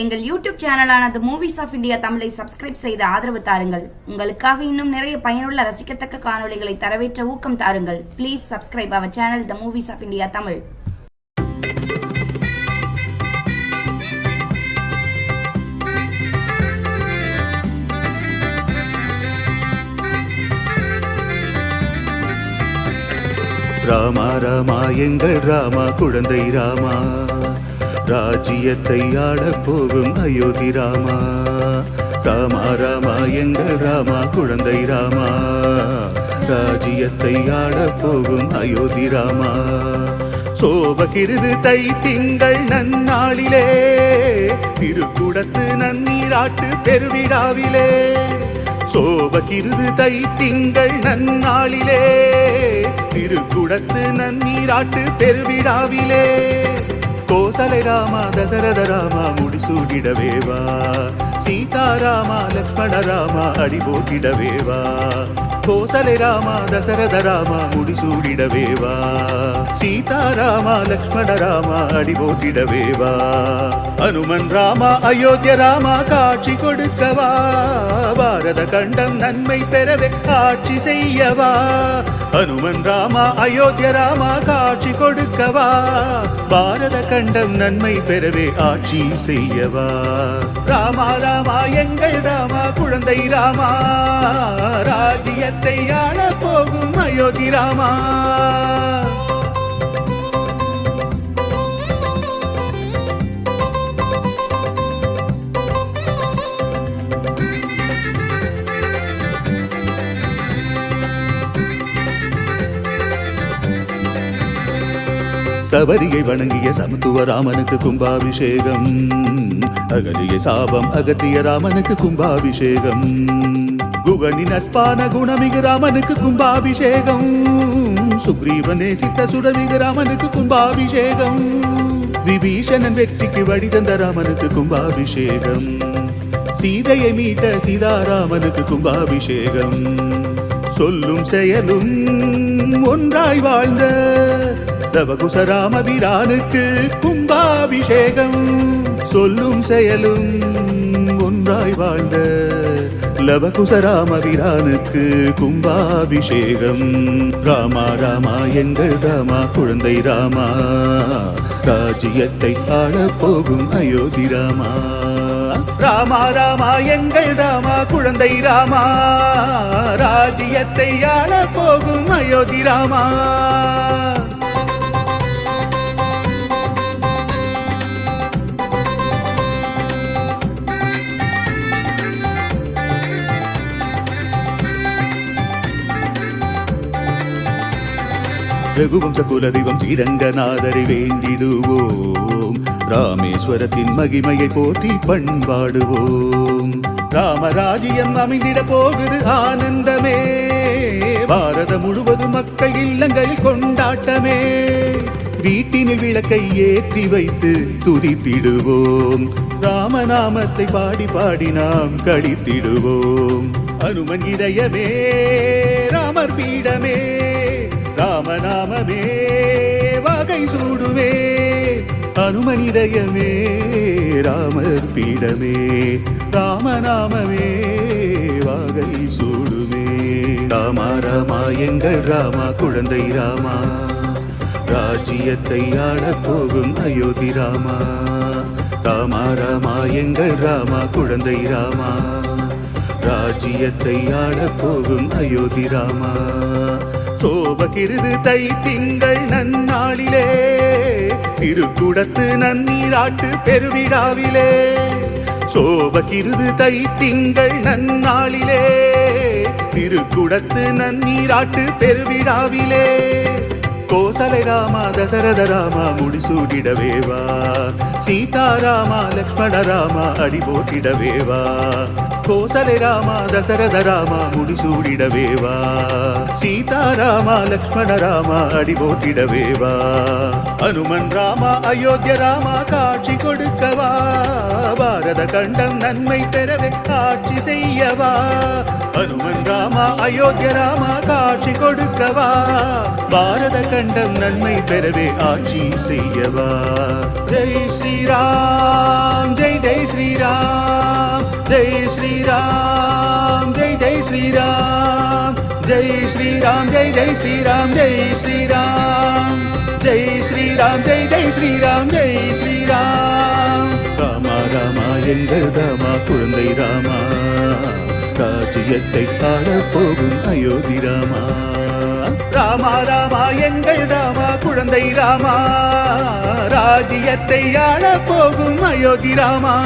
எங்கள் யூடியூப் சேனலான the movies of India தமிழை சப்ஸ்கிரைப் செய்து ஆதரவு தாருங்கள். உங்களுக்காக இன்னும் நிறைய பயனுள்ள ரசிக்கத்தக்க காணொளிகளை தரவேற்ற ஊக்கம் தாருங்கள். Please subscribe our channel the movies of India Tamil. Rama Rama எங்கள் ராமா குழந்தை ராமா, ராஜ்யத்தை ஆளப் போகும் அயோத்தி ராமா. ராமா ராமா எங்கள் ராமா குழந்தை ராமா, ராஜ்யத்தை ஆளப் போகும் அயோத்தி ராமா. சோபகிருது தை திங்கள் நன்னாளிலே, திருக்குடத்து நன்னீராட்டு பெருவிழாவிலே. சோபகிருது தை திங்கள் நன்னாளிலே, திருக்குடத்து நன்னீராட்டு பெருவிழாவிலே. கோசலை ராமா தசரத ராமா முடிசூடிடவேவா, சீதாராமா லக்ஷ்மண ராமா அடிபோட்டிடவேவா. கோசலை ராமா தசரத ராமா முடிசூடிடவேவா, சீதாராமா லக்ஷ்மண ராமா அடிபோட்டிடவேவா. அனுமன் ராமா அயோத்திய ராமா காட்சி கொடுக்கவா, பாரத கண்டம் நன்மை பெறவே ஆட்சி செய்யவா. அனுமன் ராமா அயோத்திய ராமா காட்சி கொடுக்கவா, பாரத கண்டம் நன்மை பெறவே ஆட்சி செய்யவா. ராமா ராமா எங்கள் ராமா குழந்தை ராமா, ராஜ்யத்தை ஆள போகும் அயோத்தி ராமா. சபரியை வணங்கிய சமத்துவ ராமனுக்கு கும்பாபிஷேகம், அகலிய சாபம் அகற்றிய ராமனுக்கு கும்பாபிஷேகம். குகனி நட்பான குணமிகு ராமனுக்கு கும்பாபிஷேகம், சுக்ரீவ நேசித்த சுடமிகு ராமனுக்கு கும்பாபிஷேகம். விபீஷணன் வெற்றிக்கு வழிதந்த ராமனுக்கு கும்பாபிஷேகம், சீதையை மீட்ட சீதாராமனுக்கு கும்பாபிஷேகம். சொல்லும் செயலும் ஒன்றாய் வாழ்ந்த லவகுச ராமபிரானுக்கு கும்பாபிஷேகம். சொல்லும் செயலும் ஒன்றாய் வாழ்ந்த லவகுச ராமபிரானுக்கு கும்பாபிஷேகம். ராமா ராமா எங்கள் ராமா குழந்தை ராமா, ராஜ்யத்தை ஆளப் போகும் அயோத்தி ராமா. ராமா ராமா எங்கள் ராமா குழந்தை ராமா, ராஜ்யத்தை ஆளப் போகும் அயோத்தி ராமா. ரகுவம்ச குலதெய்வம் ஸ்ரீரங்கநாதரை வேண்டிடுவோம், ராமேஸ்வரத்தின் மகிமையை போற்றி பண்பாடுவோம். ராமராஜ்யம் அமைந்திட போகுது ஆனந்தமே, பாரதம் முழுவதும் மக்கள் இல்லங்களில் கொண்டாட்டமே. வீட்டினில் விளக்கை ஏற்றி வைத்து துதித்திடுவோம், ராமநாமத்தை பாடி பாடி நாம் கழித்திடுவோம். அனுமன் இதயமே ராமர் பீடமே, ராமநாமமே வகை சூடுமே. அனுமன் இதயமே ராமர் பீடமே, ராமநாமமே வகை சூடுமே. ராமா ராமா எங்கள் ராமா குழந்தை ராமா, ராஜ்யத்தை ஆளப் போகும் அயோத்தி ராமா. ராமா ராமா எங்கள் ராமா குழந்தை ராமா, ராஜ்யத்தை ஆளப் போகும் அயோத்தி ராமா. சோபகிருது தை திங்கள் நன்னாளிலே, திருக்குடத்து நன்னீராட்டு பெருவிழாவிலே. சோபகிருது தை திங்கள் நன்னாளிலே, திருக்குடத்து நன்னீராட்டு பெருவிழாவிலே. கோசலை ராமா தசரத ராமா முடிசூடிடவேவா, சீதாராமா லக்ஷ்மண ராமா அடிபோட்டிடவேவா. கோசலை ராமா தசரத ராமா முடிசூடிடவேவா, சீதாராமா லக்ஷ்மண ராமா அடிபோட்டிடவேவா. அனுமன் ராமா அயோத்திய ராமா காட்சி கொடுக்கவா, பாரத கண்டம் நன்மை பெறவே ஆட்சி செய்யவா. அனுமன் ராமா அயோத்திய ராமா காட்சி கொடுக்கவா, பாரத கண்டம் நன்மை பெறவே ஆட்சி செய்யவா. ஜெய் ஸ்ரீராம் ஜெய் ஜெய் ஸ்ரீராம் ஜெய் ஸ்ரீராம் ஜெய் ஜெய் ஸ்ரீராம் ஜெய் ஸ்ரீராம் ஜெய் ஜெய் ஸ்ரீராம் ஜெய் ஸ்ரீராம் ஜெய் ஸ்ரீராம் ஜெய் ஜெய் ஸ்ரீராம் ஜெய் ஸ்ரீராம் ராமா ராமா எங்கள் ராமா குழந்தை ராமா ராஜ்யத்தை ஆள போகும் அயோத்தி ராமா ராமா ராமா எங்கள் ராமா குழந்தை ராமா ராஜ்யத்தை ஆள போகும் அயோத்தி ராமா